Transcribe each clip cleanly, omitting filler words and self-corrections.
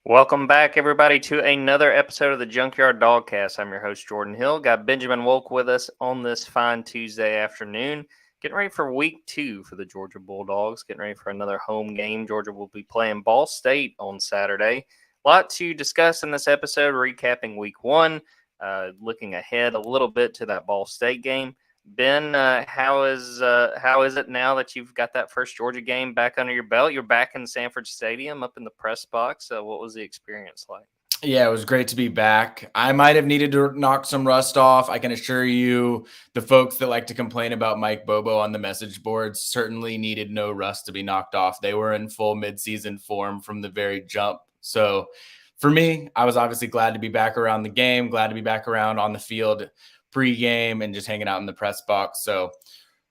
Welcome back, everybody, to another episode of the Junkyard Dawgcast. I'm your host, Jordan Hill. Got Benjamin Wolk with us on this fine Tuesday afternoon. Getting ready for week 2 for the Georgia Bulldogs. Getting ready for another home game. Georgia will be playing Ball State on Saturday. A lot to discuss in this episode, recapping week 1, looking ahead a little bit to that Ball State game. Ben, how is it now that you've got that first Georgia game back under your belt? You're back in Sanford Stadium, up in the press box. What was the experience like? Yeah, it was great to be back. I might have needed to knock some rust off. I can assure you, the folks that like to complain about Mike Bobo on the message boards certainly needed no rust to be knocked off. They were in full midseason form from the very jump. So for me, I was obviously glad to be back around the game, glad to be back around on the field pre-game and just hanging out in the press box. So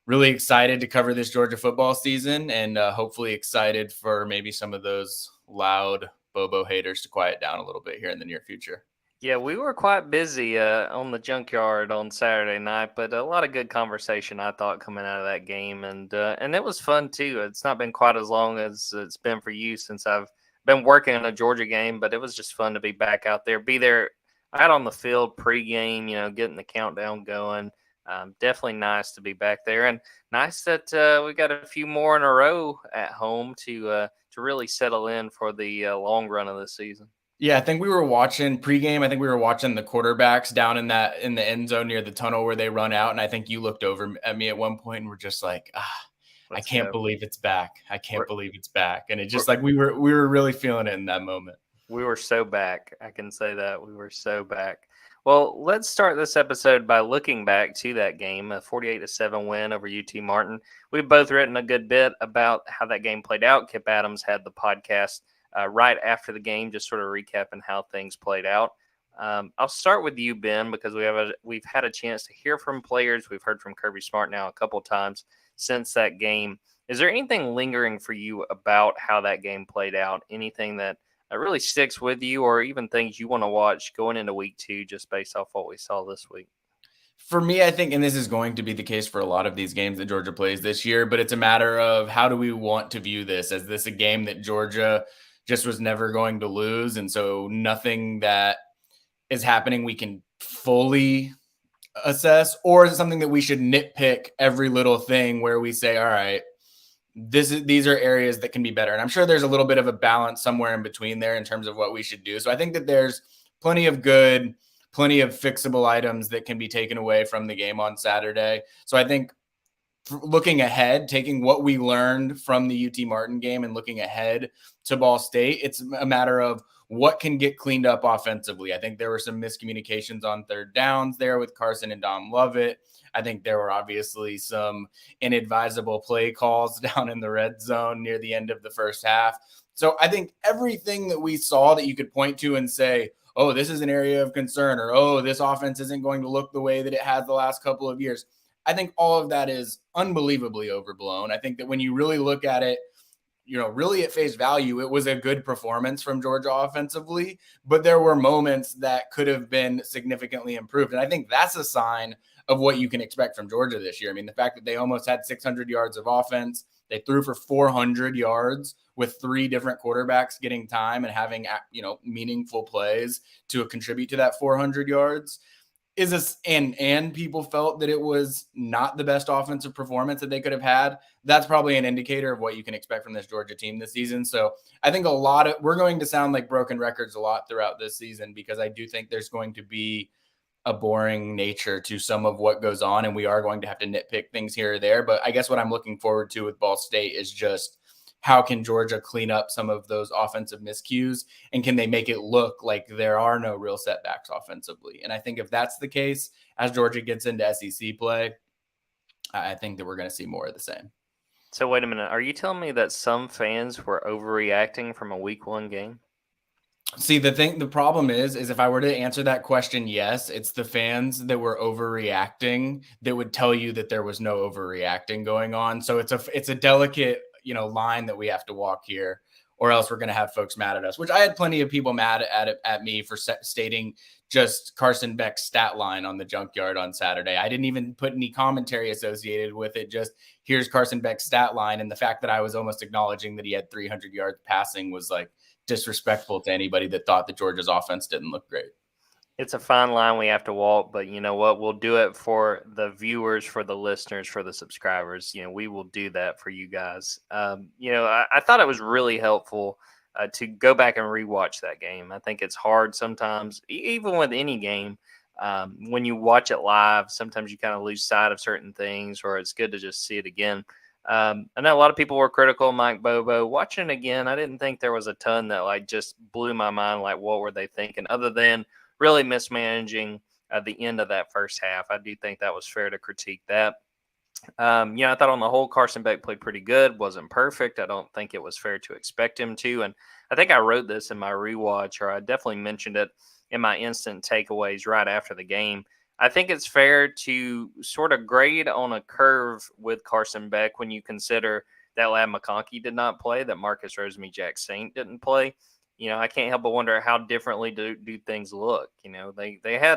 really excited to cover this Georgia football season and hopefully excited for maybe some of those loud Bobo haters to quiet down a little bit here in the near future. Yeah, we were quite busy on the Junkyard on Saturday night, but a lot of good conversation, I thought, coming out of that game, and it was fun too. It's not been quite as long as it's been for you since I've been working on a Georgia game, but it was just fun to be back out there, be there out on the field pregame, getting the countdown going. Definitely nice to be back there, and nice that we got a few more in a row at home to really settle in for the long run of the season. Yeah, I think we were watching pregame. I think we were watching the quarterbacks down in the end zone near the tunnel where they run out, and I think you looked over at me at one point and were just like, I can't believe it's back. I can't believe it's back. And it just like we were really feeling it in that moment. We were so back. I can say that. We were so back. Well, let's start this episode by looking back to that game, a 48-7 win over UT Martin. We've both written a good bit about how that game played out. Kip Adams had the podcast right after the game, just sort of recapping how things played out. I'll start with you, Ben, because we've had a chance to hear from players. We've heard from Kirby Smart now a couple times since that game. Is there anything lingering for you about how that game played out? Anything that really sticks with you, or even things you want to watch going into week 2 just based off what we saw this week? For me, I think, and this is going to be the case for a lot of these games that Georgia plays this year, but it's a matter of how do we want to view this? Is this a game that Georgia just was never going to lose? And so nothing that is happening we can fully assess, or is it something that we should nitpick every little thing where we say, all right, these are areas that can be better. And I'm sure there's a little bit of a balance somewhere in between there in terms of what we should do. So I think that there's plenty of good, plenty of fixable items that can be taken away from the game on Saturday. So I think looking ahead, taking what we learned from the UT Martin game and looking ahead to Ball State, it's a matter of what can get cleaned up offensively. I think there were some miscommunications on third downs there with Carson and Dom Lovett. I think there were obviously some inadvisable play calls down in the red zone near the end of the first half. So I think everything that we saw that you could point to and say, oh, this is an area of concern, or, oh, this offense isn't going to look the way that it has the last couple of years. I think all of that is unbelievably overblown. I think that when you really look at it, really at face value, it was a good performance from Georgia offensively, but there were moments that could have been significantly improved. And I think that's a sign of what you can expect from Georgia this year. I mean, the fact that they almost had 600 yards of offense, they threw for 400 yards with 3 different quarterbacks getting time and having, meaningful plays to contribute to that 400 yards. And people felt that it was not the best offensive performance that they could have had. That's probably an indicator of what you can expect from this Georgia team this season. So I think we're going to sound like broken records a lot throughout this season, because I do think there's going to be a boring nature to some of what goes on, and we are going to have to nitpick things here or there. But I guess what I'm looking forward to with Ball State is just how can Georgia clean up some of those offensive miscues, and can they make it look like there are no real setbacks offensively? And I think if that's the case, as Georgia gets into SEC play, I think that we're going to see more of the same. So wait a minute. Are you telling me that some fans were overreacting from a week 1 game? See, the problem is if I were to answer that question, yes, it's the fans that were overreacting that would tell you that there was no overreacting going on. So it's a delicate, line that we have to walk here, or else we're going to have folks mad at us, which I had plenty of people mad at me for stating just Carson Beck's stat line on the Junkyard on Saturday. I didn't even put any commentary associated with it. Just here's Carson Beck's stat line. And the fact that I was almost acknowledging that he had 300 yards passing was like disrespectful to anybody that thought that Georgia's offense didn't look great. It's a fine line we have to walk, but you know what? We'll do it for the viewers, for the listeners, for the subscribers. We will do that for you guys. I thought it was really helpful to go back and rewatch that game. I think it's hard sometimes, even with any game, when you watch it live, sometimes you kind of lose sight of certain things, or it's good to just see it again. I know a lot of people were critical of Mike Bobo. Watching it again, I didn't think there was a ton that just blew my mind. Like, what were they thinking? Other than really mismanaging at the end of that first half. I do think that was fair to critique that. I thought on the whole, Carson Beck played pretty good. Wasn't perfect. I don't think it was fair to expect him to. And I think I wrote this in my rewatch, or I definitely mentioned it in my instant takeaways right after the game. I think it's fair to sort of grade on a curve with Carson Beck when you consider that Lad McConkey did not play, that Marcus Rosemy-Jack Saint didn't play. I can't help but wonder how differently do things look. They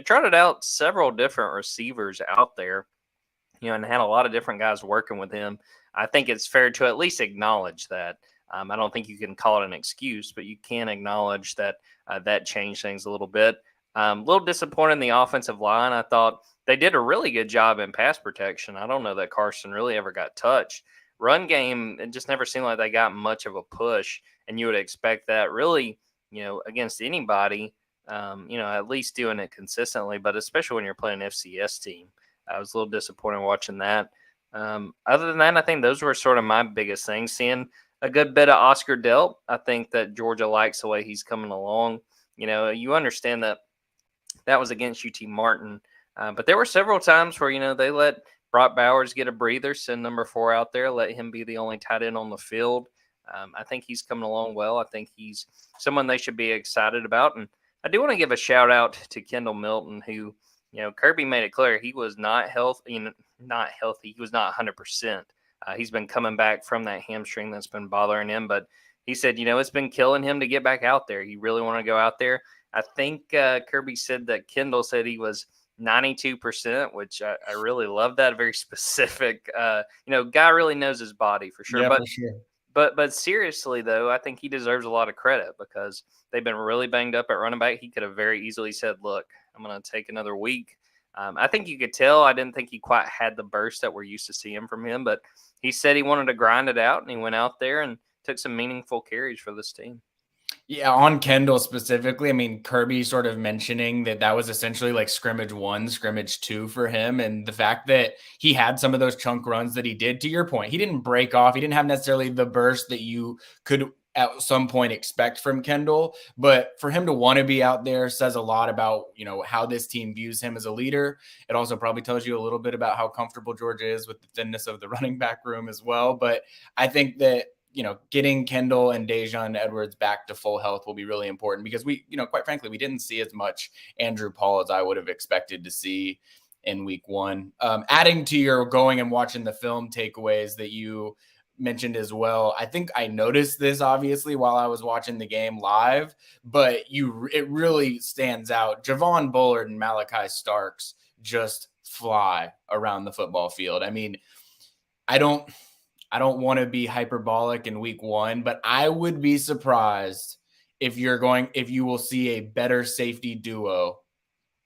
trotted out several different receivers out there, and had a lot of different guys working with him. I think it's fair to at least acknowledge that. I don't think you can call it an excuse, but you can acknowledge that that changed things a little bit. A little disappointed in the offensive line. I thought they did a really good job in pass protection. I don't know that Carson really ever got touched. Run game, it just never seemed like they got much of a push, and you would expect that really, against anybody, at least doing it consistently, but especially when you're playing an FCS team. I was a little disappointed watching that. Other than that, I think those were sort of my biggest things. Seeing a good bit of Oscar Delp. I think that Georgia likes the way he's coming along. You understand that was against UT Martin, but there were several times where, they let Brock Bowers get a breather, send number 4 out there, let him be the only tight end on the field. I think he's coming along well. I think he's someone they should be excited about. And I do want to give a shout out to Kendall Milton, who, Kirby made it clear he was not healthy. He was not 100%. He's been coming back from that hamstring that's been bothering him. But he said, it's been killing him to get back out there. He really wanted to go out there. I think Kirby said that Kendall said he was 92%, which I really love that. Very specific. Guy really knows his body for sure. Yeah, but for sure. But seriously, though, I think he deserves a lot of credit because they've been really banged up at running back. He could have very easily said, look, I'm going to take another week. I think you could tell. I didn't think he quite had the burst that we're used to seeing from him, but he said he wanted to grind it out, and he went out there and took some meaningful carries for this team. Yeah, on Kendall specifically, I mean, Kirby sort of mentioning that was essentially like scrimmage 1, scrimmage 2 for him. And the fact that he had some of those chunk runs that he did, to your point, he didn't break off. He didn't have necessarily the burst that you could at some point expect from Kendall. But for him to want to be out there says a lot about, how this team views him as a leader. It also probably tells you a little bit about how comfortable Georgia is with the thinness of the running back room as well. But I think that, getting Kendall and Dejon Edwards back to full health will be really important because we, quite frankly, we didn't see as much Andrew Paul as I would have expected to see in week 1. Adding to your going and watching the film takeaways that you mentioned as well, I think I noticed this obviously while I was watching the game live, but it really stands out. Javon Bullard and Malachi Starks just fly around the football field. I mean, I don't want to be hyperbolic in week 1, but I would be surprised if you will see a better safety duo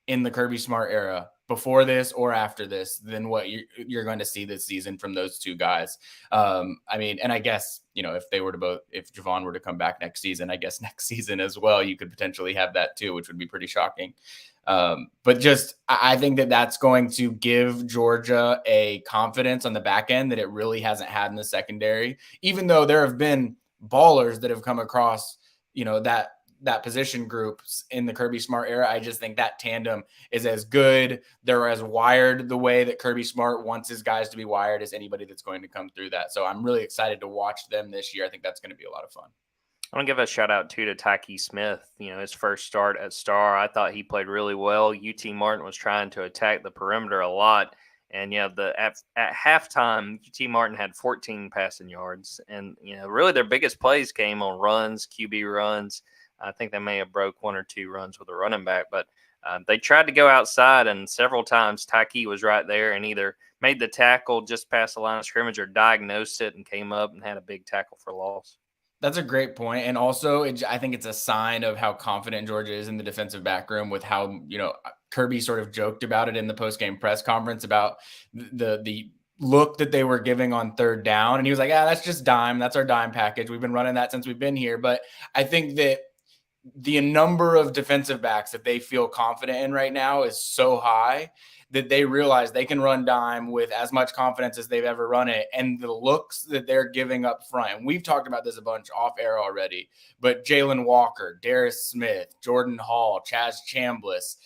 in the Kirby Smart era before this or after this than what you're going to see this season from those two guys. I mean, and I guess, if Javon were to come back next season, I guess next season as well, you could potentially have that too, which would be pretty shocking. But just, I think that's going to give Georgia a confidence on the back end that it really hasn't had in the secondary, even though there have been ballers that have come across, that position groups in the Kirby Smart era. I just think that tandem is as good. They're as wired the way that Kirby Smart wants his guys to be wired as anybody that's going to come through that. So I'm really excited to watch them this year. I think that's going to be a lot of fun. I want to give a shout out to Tyke Smith. His first start at Star, I thought he played really well. UT Martin was trying to attack the perimeter a lot, And at halftime, UT Martin had 14 passing yards, and really their biggest plays came on runs, QB runs. I think they may have broke one or two runs with a running back, but they tried to go outside, and several times Tyke was right there and either made the tackle just past the line of scrimmage or diagnosed it and came up and had a big tackle for loss. That's a great point. And also, I think it's a sign of how confident Georgia is in the defensive back room with how, Kirby sort of joked about it in the post-game press conference about the look that they were giving on third down. And he was like, that's just dime. That's our dime package. We've been running that since we've been here. But I think that the number of defensive backs that they feel confident in right now is so high that they realize they can run dime with as much confidence as they've ever run it. And the looks that they're giving up front, and we've talked about this a bunch off air already, but Jalen Walker, Darius Smith, Jordan Hall, Chaz Chambliss,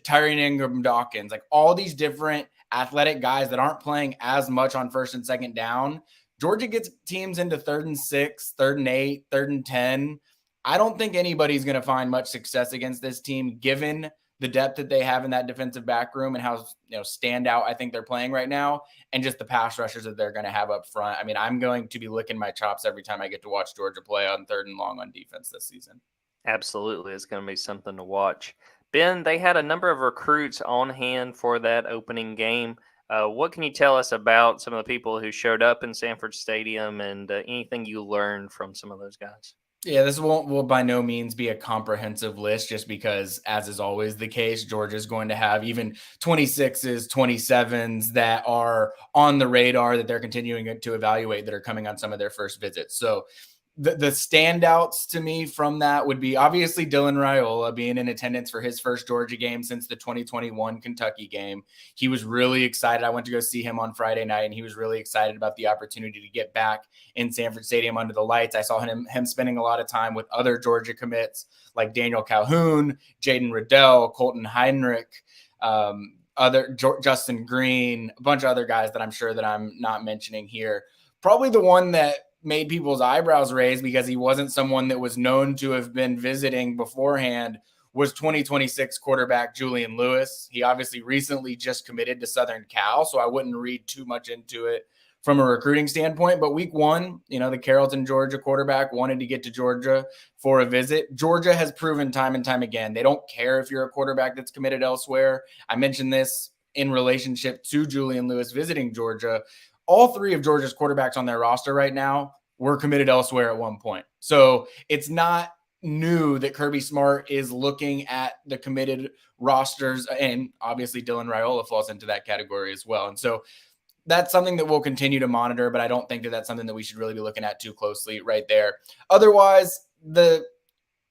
Tyrone Ingram Dawkins, like all these different athletic guys that aren't playing as much on first and second down. Georgia gets teams into 3rd and 6, 3rd and 8, 3rd and 10. I don't think anybody's going to find much success against this team, given the depth that they have in that defensive back room and how standout I think they're playing right now, and just the pass rushers that they're going to have up front. I mean, I'm going to be licking my chops every time I get to watch Georgia play on 3rd and long on defense this season. Absolutely. It's going to be something to watch. Ben, they had a number of recruits on hand for that opening game. What can you tell us about some of the people who showed up in Sanford Stadium and anything you learned from some of those guys? Yeah, this will by no means be a comprehensive list, just because, as is always the case, Georgia is going to have even 26s, 27s that are on the radar that they're continuing to evaluate that are coming on some of their first visits. So the standouts to me from that would be obviously Dylan Raiola being in attendance for his first Georgia game since the 2021 Kentucky game. He was really excited. I went to go see him on Friday night, and he was really excited about the opportunity to get back in Sanford Stadium under the lights. I saw him spending a lot of time with other Georgia commits like Daniel Calhoun, Jaden Riddell, Colton Heinrich, Justin Green, a bunch of other guys that I'm sure that I'm not mentioning here. Probably the one that made people's eyebrows raise because he wasn't someone that was known to have been visiting beforehand was 2026 quarterback Julian Lewis. He obviously recently just committed to Southern Cal, so I wouldn't read too much into it from a recruiting standpoint. But week one, the Carrollton, Georgia quarterback wanted to get to Georgia for a visit. Georgia has proven time and time again, they don't care if you're a quarterback that's committed elsewhere. I mentioned this in relationship to Julian Lewis visiting Georgia. All three of Georgia's quarterbacks on their roster right now were committed elsewhere at one point. So it's not new that Kirby Smart is looking at the committed rosters, and obviously Dylan Raiola falls into that category as well. And so that's something that we'll continue to monitor, but I don't think that that's something that we should really be looking at too closely right there. Otherwise, and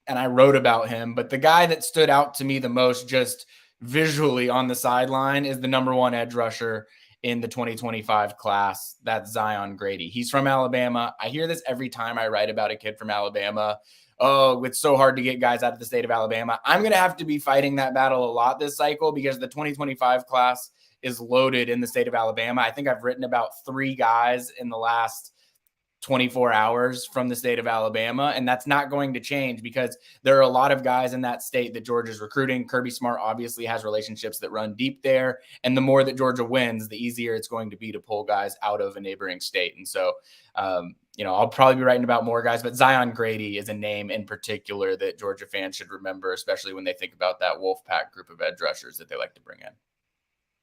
I wrote about him, but the guy that stood out to me the most just visually on the sideline is the number one edge rusher in the 2025 class. That's Zion Grady. He's from Alabama. I hear this every time I write about a kid from Alabama. Oh, it's so hard to get guys out of the state of Alabama. I'm going to have to be fighting that battle a lot this cycle because the 2025 class is loaded in the state of Alabama. I think I've written about 3 guys in the last 24 hours from the state of Alabama, and that's not going to change because there are a lot of guys in that state that Georgia's recruiting. Kirby Smart obviously has relationships that run deep there, and the more that Georgia wins, the easier it's going to be to pull guys out of a neighboring state. And so, I'll probably be writing about more guys, but Zion Grady is a name in particular that Georgia fans should remember, especially when they think about that Wolfpack group of edge rushers that they like to bring in.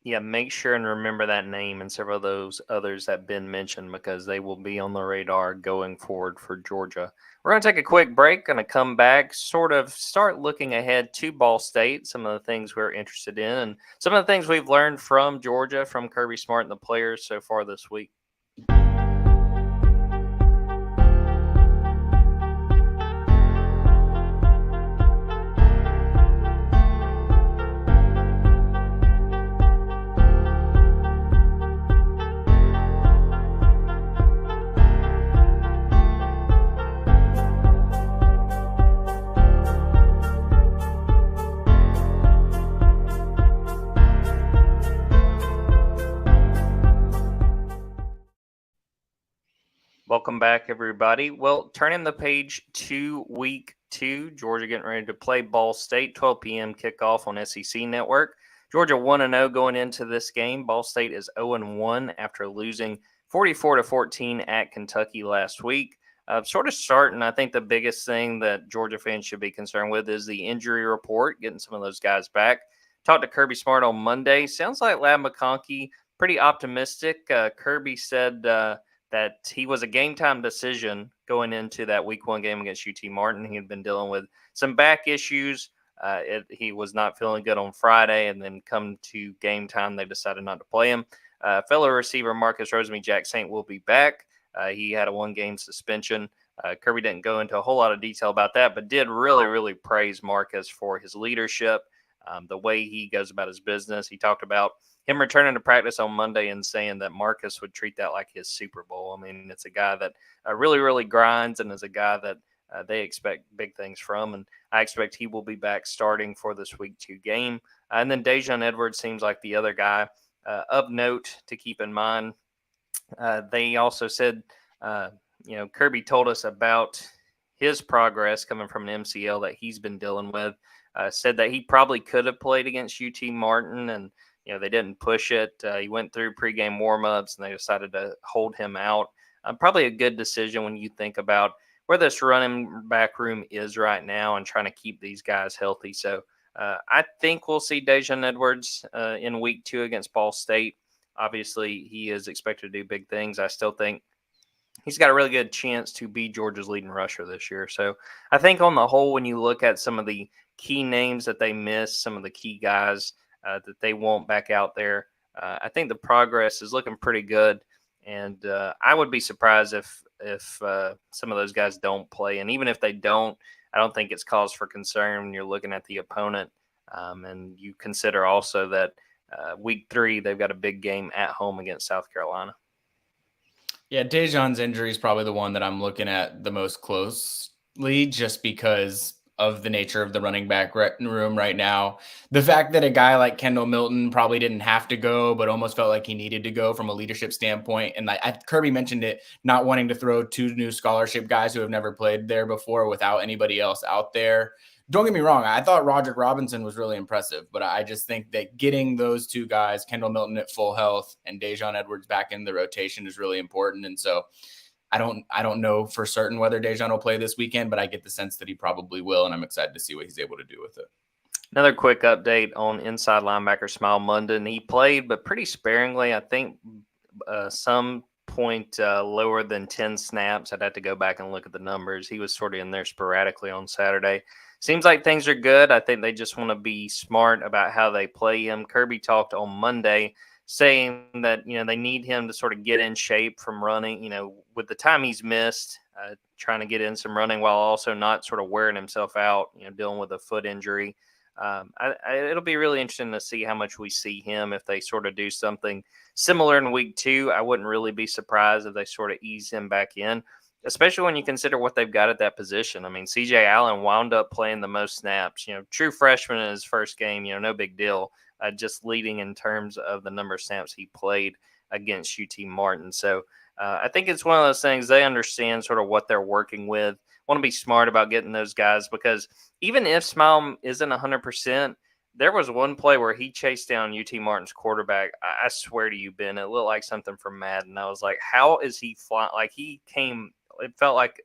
Yeah, make sure and remember that name and several of those others that Ben mentioned because they will be on the radar going forward for Georgia. We're going to take a quick break, going to come back, sort of start looking ahead to Ball State, some of the things we're interested in, and some of the things we've learned from Georgia, from Kirby Smart and the players so far this week. Welcome back, everybody. Well, turning the page to week 2, Georgia getting ready to play Ball State, 12 p.m. kickoff on SEC Network. Georgia 1-0 going into this game. Ball State is 0-1 after losing 44-14 at Kentucky last week. Sort of starting, I think the biggest thing that Georgia fans should be concerned with is the injury report, getting some of those guys back. Talked to Kirby Smart on Monday. Sounds like Lab McConkey pretty optimistic. Kirby said that he was a game time decision going into that week 1 game against UT Martin. He had been dealing with some back issues. He was not feeling good on Friday, and then come to game time, they decided not to play him. Fellow receiver Marcus Rosemy-Jack Saint will be back. He had a 1-game suspension. Kirby didn't go into a whole lot of detail about that, but did really, really praise Marcus for his leadership, the way he goes about his business. He talked about him returning to practice on Monday and saying that Marcus would treat that like his Super Bowl. I mean, it's a guy that really, really grinds, and is a guy that they expect big things from. And I expect he will be back starting for this week 2 game. And then Daijun Edwards seems like the other guy of note to keep in mind. They also said, Kirby told us about his progress coming from an MCL that he's been dealing with. Said that he probably could have played against UT Martin, and they didn't push it. He went through pregame warmups, and they decided to hold him out. Probably a good decision when you think about where this running back room is right now and trying to keep these guys healthy. So I think we'll see Daijun Edwards in week 2 against Ball State. Obviously, he is expected to do big things. I still think he's got a really good chance to be Georgia's leading rusher this year. So I think on the whole, when you look at some of the key names that they missed, some of the key guys that they want back out there, I think the progress is looking pretty good. And I would be surprised if some of those guys don't play. And even if they don't, I don't think it's cause for concern when you're looking at the opponent. And you consider also that week 3, they've got a big game at home against South Carolina. Yeah, Daijun's injury is probably the one that I'm looking at the most closely, just because of the nature of the running back room right now. The fact that a guy like Kendall Milton probably didn't have to go, but almost felt like he needed to go from a leadership standpoint. And Kirby mentioned it, not wanting to throw 2 new scholarship guys who have never played there before without anybody else out there. Don't get me wrong. I thought Roderick Robinson was really impressive, but I just think that getting those 2 guys, Kendall Milton at full health and Daijun Edwards back in the rotation, is really important. And so I don't know for certain whether Daijun will play this weekend, but I get the sense that he probably will, and I'm excited to see what he's able to do with it. Another quick update on inside linebacker Smile Munden. He played, but pretty sparingly. I think some point lower than 10 snaps. I'd have to go back and look at the numbers. He was sort of in there sporadically on Saturday. Seems like things are good. I think they just want to be smart about how they play him. Kirby talked on Monday saying that, they need him to sort of get in shape from running, with the time he's missed, trying to get in some running while also not sort of wearing himself out, dealing with a foot injury. It'll be really interesting to see how much we see him if they sort of do something similar in week 2. I wouldn't really be surprised if they sort of ease him back in, especially when you consider what they've got at that position. I mean, CJ Allen wound up playing the most snaps, true freshman in his first game, no big deal. Just leading in terms of the number of snaps he played against UT Martin. So I think it's one of those things they understand sort of what they're working with. Want to be smart about getting those guys, because even if Smile isn't 100%, there was one play where he chased down UT Martin's quarterback. I swear to you, Ben, it looked like something from Madden. I was like, how is he flying? Like, he came, it felt like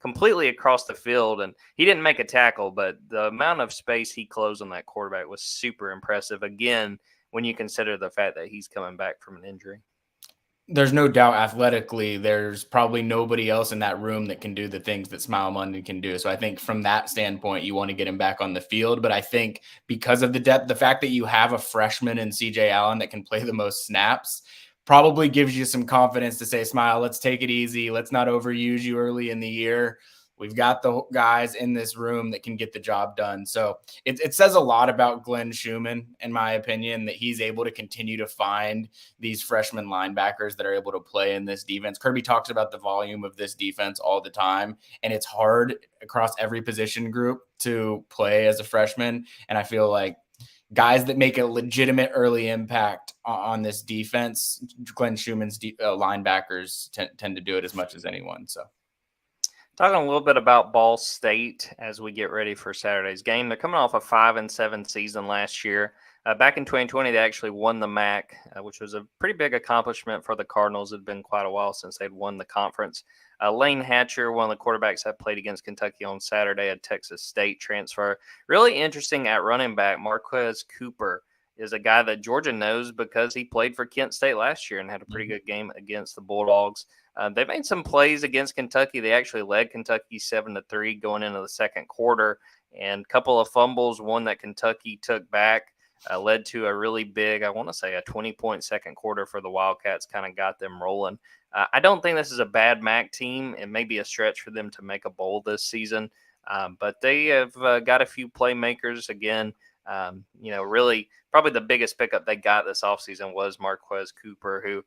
completely across the field, and he didn't make a tackle, but the amount of space he closed on that quarterback was super impressive. Again, when you consider the fact that he's coming back from an injury. There's no doubt athletically, there's probably nobody else in that room that can do the things that Smile Munden can do. So I think from that standpoint, you want to get him back on the field. But I think because of the depth, the fact that you have a freshman in CJ Allen that can play the most snaps probably gives you some confidence to say, Smile, let's take it easy. Let's not overuse you early in the year. We've got the guys in this room that can get the job done. So it says a lot about Glenn Schumann, in my opinion, that he's able to continue to find these freshman linebackers that are able to play in this defense. Kirby talks about the volume of this defense all the time, and it's hard across every position group to play as a freshman. And I feel like guys that make a legitimate early impact on this defense, Glenn Schumann's linebackers tend to do it as much as anyone. So talking a little bit about Ball State as we get ready for Saturday's game. They're coming off a 5-7 season last year. Back in 2020, they actually won the MAC, which was a pretty big accomplishment for the Cardinals. It had been quite a while since they'd won the conference. Lane Hatcher, one of the quarterbacks that played against Kentucky on Saturday, a Texas State transfer. Really interesting at running back, Marquez Cooper is a guy that Georgia knows because he played for Kent State last year and had a pretty good game against the Bulldogs. They made some plays against Kentucky. They actually led Kentucky 7-3 going into the second quarter, and a couple of fumbles, one that Kentucky took back, led to a really big, I want to say a 20-point second quarter for the Wildcats, kind of got them rolling. I don't think this is a bad MAC team. It may be a stretch for them to make a bowl this season, but they have got a few playmakers. Again, really probably the biggest pickup they got this offseason was Marquez Cooper, who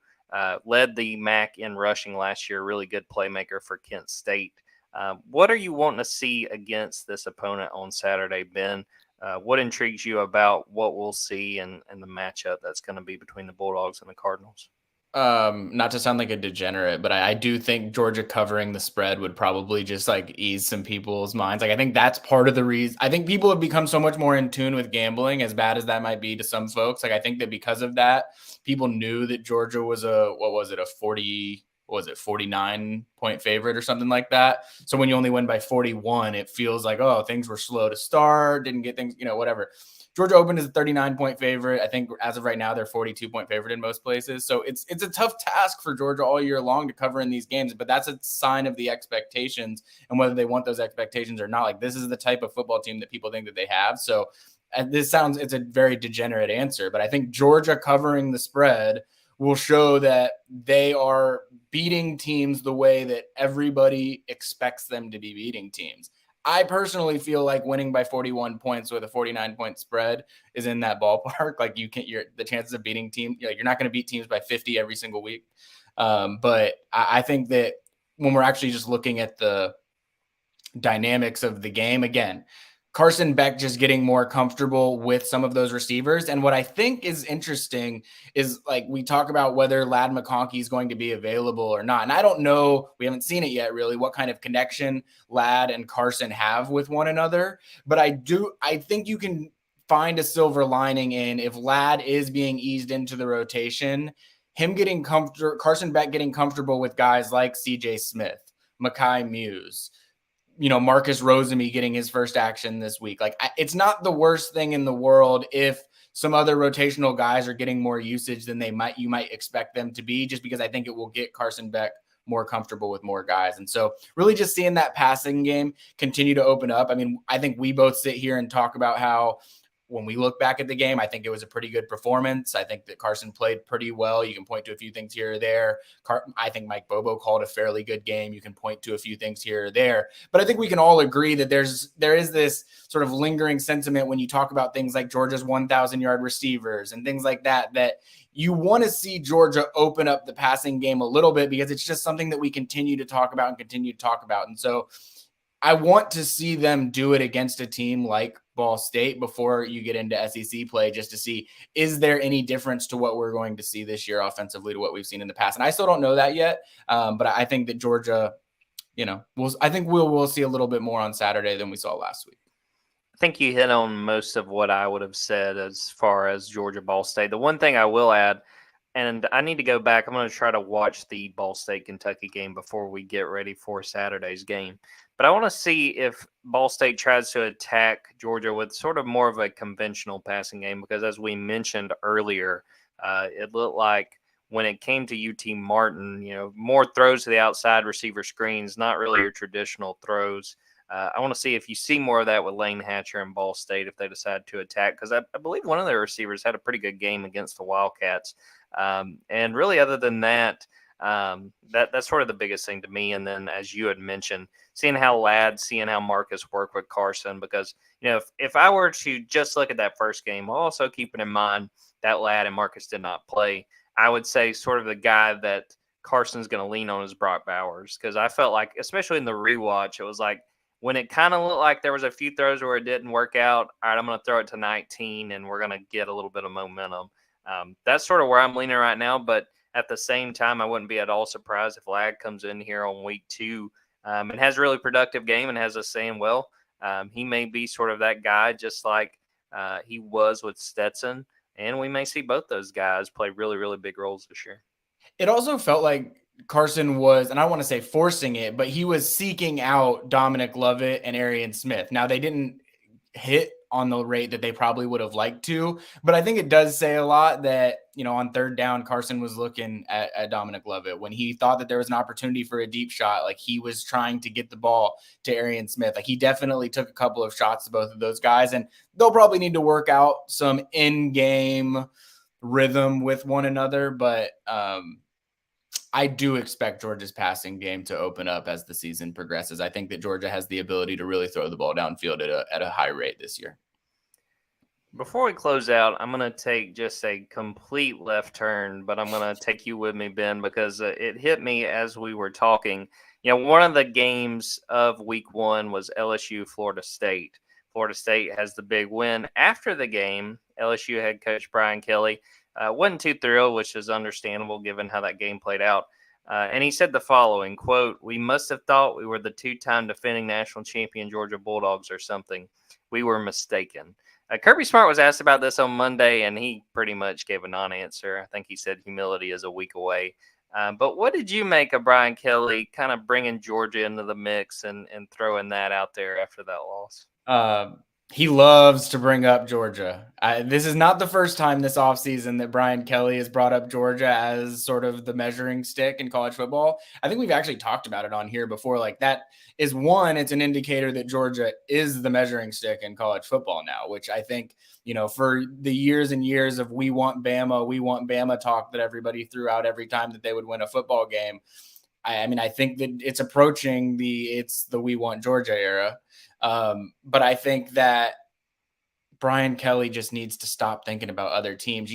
led the MAC in rushing last year, really good playmaker for Kent State. What are you wanting to see against this opponent on Saturday, Ben? What intrigues you about what we'll see and the matchup that's going to be between the Bulldogs and the Cardinals? Not to sound like a degenerate, but I do think Georgia covering the spread would probably just like ease some people's minds. Like I think that's part of the reason. I think people have become so much more in tune with gambling, as bad as that might be to some folks. Like I think that because of that, people knew that Georgia was a 49-point favorite or something like that. So when you only win by 41, it feels like, oh, things were slow to start, didn't get things, whatever. Georgia opened as a 39-point favorite. I think as of right now, they're 42-point favorite in most places. So it's a tough task for Georgia all year long to cover in these games, but that's a sign of the expectations and whether they want those expectations or not. Like this is the type of football team that people think that they have. So it's a very degenerate answer, but I think Georgia covering the spread will show that they are beating teams the way that everybody expects them to be beating teams. I personally feel like winning by 41 points with a 49-point spread is in that ballpark. Like the chances of beating teams, you're not going to beat teams by 50 every single week. But I think that when we're actually just looking at the dynamics of the game, again, Carson Beck just getting more comfortable with some of those receivers. And what I think is interesting is like we talk about whether Ladd McConkey is going to be available or not. And I don't know, we haven't seen it yet really, what kind of connection Ladd and Carson have with one another. But I think you can find a silver lining in if Ladd is being eased into the rotation, him getting comfortable, Carson Beck getting comfortable with guys like CJ Smith, Mekhi Muse, Marcus Rosemy getting his first action this week. Like it's not the worst thing in the world if some other rotational guys are getting more usage than you might expect them to be, just because I think it will get Carson Beck more comfortable with more guys. And so really just seeing that passing game continue to open up. I mean, I think we both sit here and talk about how when we look back at the game, I think it was a pretty good performance. I think that Carson played pretty well. You can point to a few things here or there. I think Mike Bobo called a fairly good game. You can point to a few things here or there. But I think we can all agree that there is this sort of lingering sentiment when you talk about things like Georgia's 1,000-yard receivers and things like that you want to see Georgia open up the passing game a little bit because it's just something that we continue to talk about. And so I want to see them do it against a team like Ball State before you get into SEC play, just to see, is there any difference to what we're going to see this year offensively to what we've seen in the past? And I still don't know that yet. But I think that Georgia, we'll see a little bit more on Saturday than we saw last week. I think you hit on most of what I would have said as far as Georgia Ball State. The one thing I will add, and I need to go back, I'm going to try to watch the Ball State Kentucky game before we get ready for Saturday's game. But I want to see if Ball State tries to attack Georgia with sort of more of a conventional passing game, because as we mentioned earlier, it looked like when it came to UT Martin, more throws to the outside receiver screens, not really your traditional throws. I want to see if you see more of that with Lane Hatcher and Ball State if they decide to attack, because I believe one of their receivers had a pretty good game against the Wildcats. And really, other than that, that's sort of the biggest thing to me. And then, as you had mentioned, seeing how Marcus work with Carson, because if I were to just look at that first game, while also keeping in mind that Ladd and Marcus did not play, I would say sort of the guy that Carson's going to lean on is Brock Bowers, because I felt like, especially in the rewatch, it was like when it kind of looked like there was a few throws where it didn't work out. All right, I'm going to throw it to 19, and we're going to get a little bit of momentum. That's sort of where I'm leaning right now, but at the same time, I wouldn't be at all surprised if Ladd comes in here on week 2 and has a really productive game and has us saying, well, he may be sort of that guy, just like he was with Stetson. And we may see both those guys play really, really big roles this year. It also felt like Carson was, and I don't want to say forcing it, but he was seeking out Dominic Lovett and Arian Smith. Now, they didn't hit on the rate that they probably would have liked to, but I think it does say a lot that, on third down, Carson was looking at Dominic Lovett when he thought that there was an opportunity for a deep shot. Like, he was trying to get the ball to Arian Smith. Like, he definitely took a couple of shots to both of those guys, and they'll probably need to work out some in-game rhythm with one another. But I do expect Georgia's passing game to open up as the season progresses. I think that Georgia has the ability to really throw the ball downfield at a high rate this year. Before we close out, I'm going to take just a complete left turn, but I'm going to take you with me, Ben, because it hit me as we were talking. One of the games of week 1 was LSU Florida State. Florida State has the big win. After the game, LSU head coach Brian Kelly wasn't too thrilled, which is understandable given how that game played out. And he said the following, quote, "We must have thought we were the 2-time defending national champion Georgia Bulldogs or something. We were mistaken." Kirby Smart was asked about this on Monday, and he pretty much gave a non-answer. I think he said humility is a week away. But what did you make of Brian Kelly kind of bringing Georgia into the mix and throwing that out there after that loss? He loves to bring up Georgia. This is not the first time this offseason that Brian Kelly has brought up Georgia as sort of the measuring stick in college football. I think we've actually talked about it on here before. Like, that is one, it's an indicator that Georgia is the measuring stick in college football now, which I think, for the years and years of we want Bama talk that everybody threw out every time that they would win a football game. I think that it's approaching the we want Georgia era. But I think that Brian Kelly just needs to stop thinking about other teams.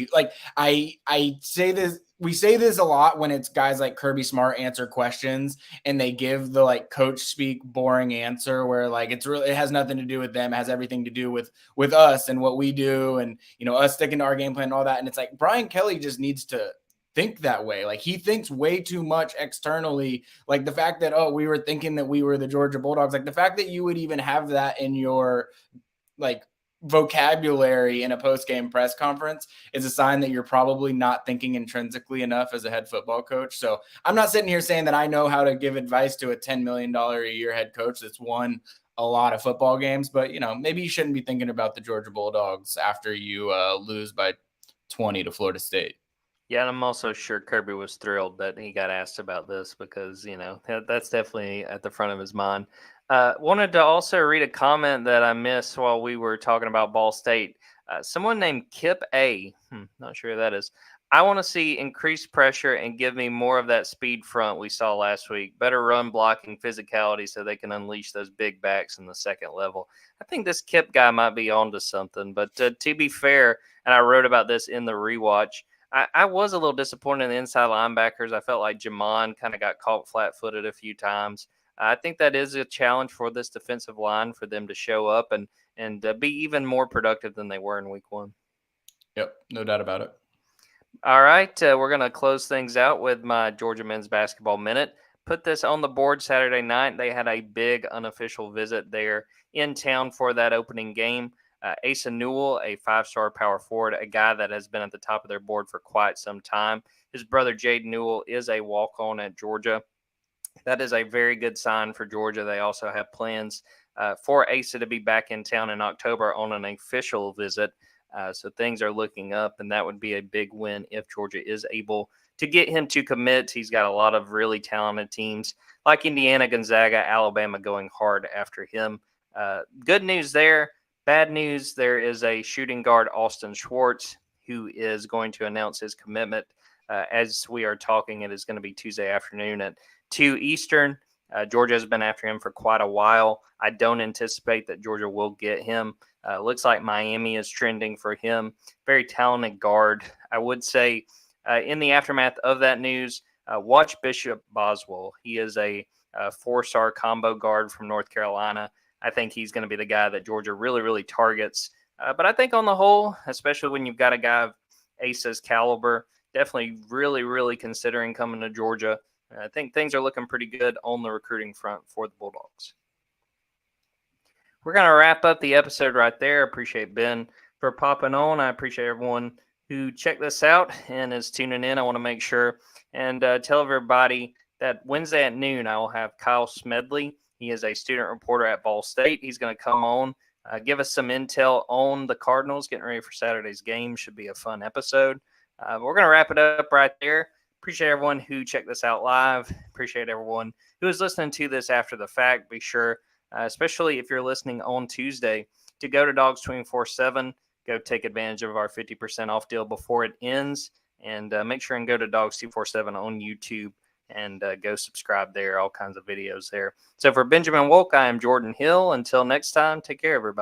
I say this, we say this a lot when it's guys like Kirby Smart answer questions and they give the coach speak boring answer where it has nothing to do with them. It has everything to do with us and what we do and, us sticking to our game plan and all that. And it's like, Brian Kelly just needs to think that way. He thinks way too much externally. The fact that, we were thinking that we were the Georgia Bulldogs, the fact that you would even have that in your vocabulary in a post-game press conference is a sign that you're probably not thinking intrinsically enough as a head football coach. So I'm not sitting here saying that I know how to give advice to a $10 million a year head coach that's won a lot of football games, but maybe you shouldn't be thinking about the Georgia Bulldogs after you lose by 20 to Florida State. Yeah, and I'm also sure Kirby was thrilled that he got asked about this because, that's definitely at the front of his mind. Wanted to also read a comment that I missed while we were talking about Ball State. Someone named Kip A. Not sure who that is. "I want to see increased pressure and give me more of that speed front we saw last week. Better run blocking physicality so they can unleash those big backs in the second level." I think this Kip guy might be onto something. But to be fair, and I wrote about this in the rewatch, I was a little disappointed in the inside linebackers. I felt like Jamon kind of got caught flat-footed a few times. I think that is a challenge for this defensive line for them to show up and be even more productive than they were in week 1. Yep, no doubt about it. All right, we're going to close things out with my Georgia men's basketball minute. Put this on the board Saturday night. They had a big unofficial visit there in town for that opening game. Asa Newell, a 5-star power forward, a guy that has been at the top of their board for quite some time. His brother, Jade Newell, is a walk-on at Georgia. That is a very good sign for Georgia. They also have plans for Asa to be back in town in October on an official visit. So things are looking up, and that would be a big win if Georgia is able to get him to commit. He's got a lot of really talented teams like Indiana, Gonzaga, Alabama going hard after him. Good news there. Bad news, there is a shooting guard, Austin Schwartz, who is going to announce his commitment. As we are talking, it is going to be Tuesday afternoon at 2 Eastern. Georgia has been after him for quite a while. I don't anticipate that Georgia will get him. Looks like Miami is trending for him. Very talented guard. I would say in the aftermath of that news, watch Bishop Boswell. He is a 4-star combo guard from North Carolina. I think he's going to be the guy that Georgia really, really targets. But I think on the whole, especially when you've got a guy of Asa's caliber, definitely really, really considering coming to Georgia. I think things are looking pretty good on the recruiting front for the Bulldogs. We're going to wrap up the episode right there. Appreciate Ben for popping on. I appreciate everyone who checked this out and is tuning in. I want to make sure and tell everybody that Wednesday at noon, I will have Kyle Smedley. He is a student reporter at Ball State. He's going to come on, give us some intel on the Cardinals, getting ready for Saturday's game. Should be a fun episode. We're going to wrap it up right there. Appreciate everyone who checked this out live. Appreciate everyone who is listening to this after the fact. Be sure, especially if you're listening on Tuesday, to go to Dogs 24/7. Go take advantage of our 50% off deal before it ends. And make sure and go to Dogs 247 on YouTube and go subscribe there. All kinds of videos there. So for Benjamin Wolk, I am Jordan Hill. Until next time, take care, everybody.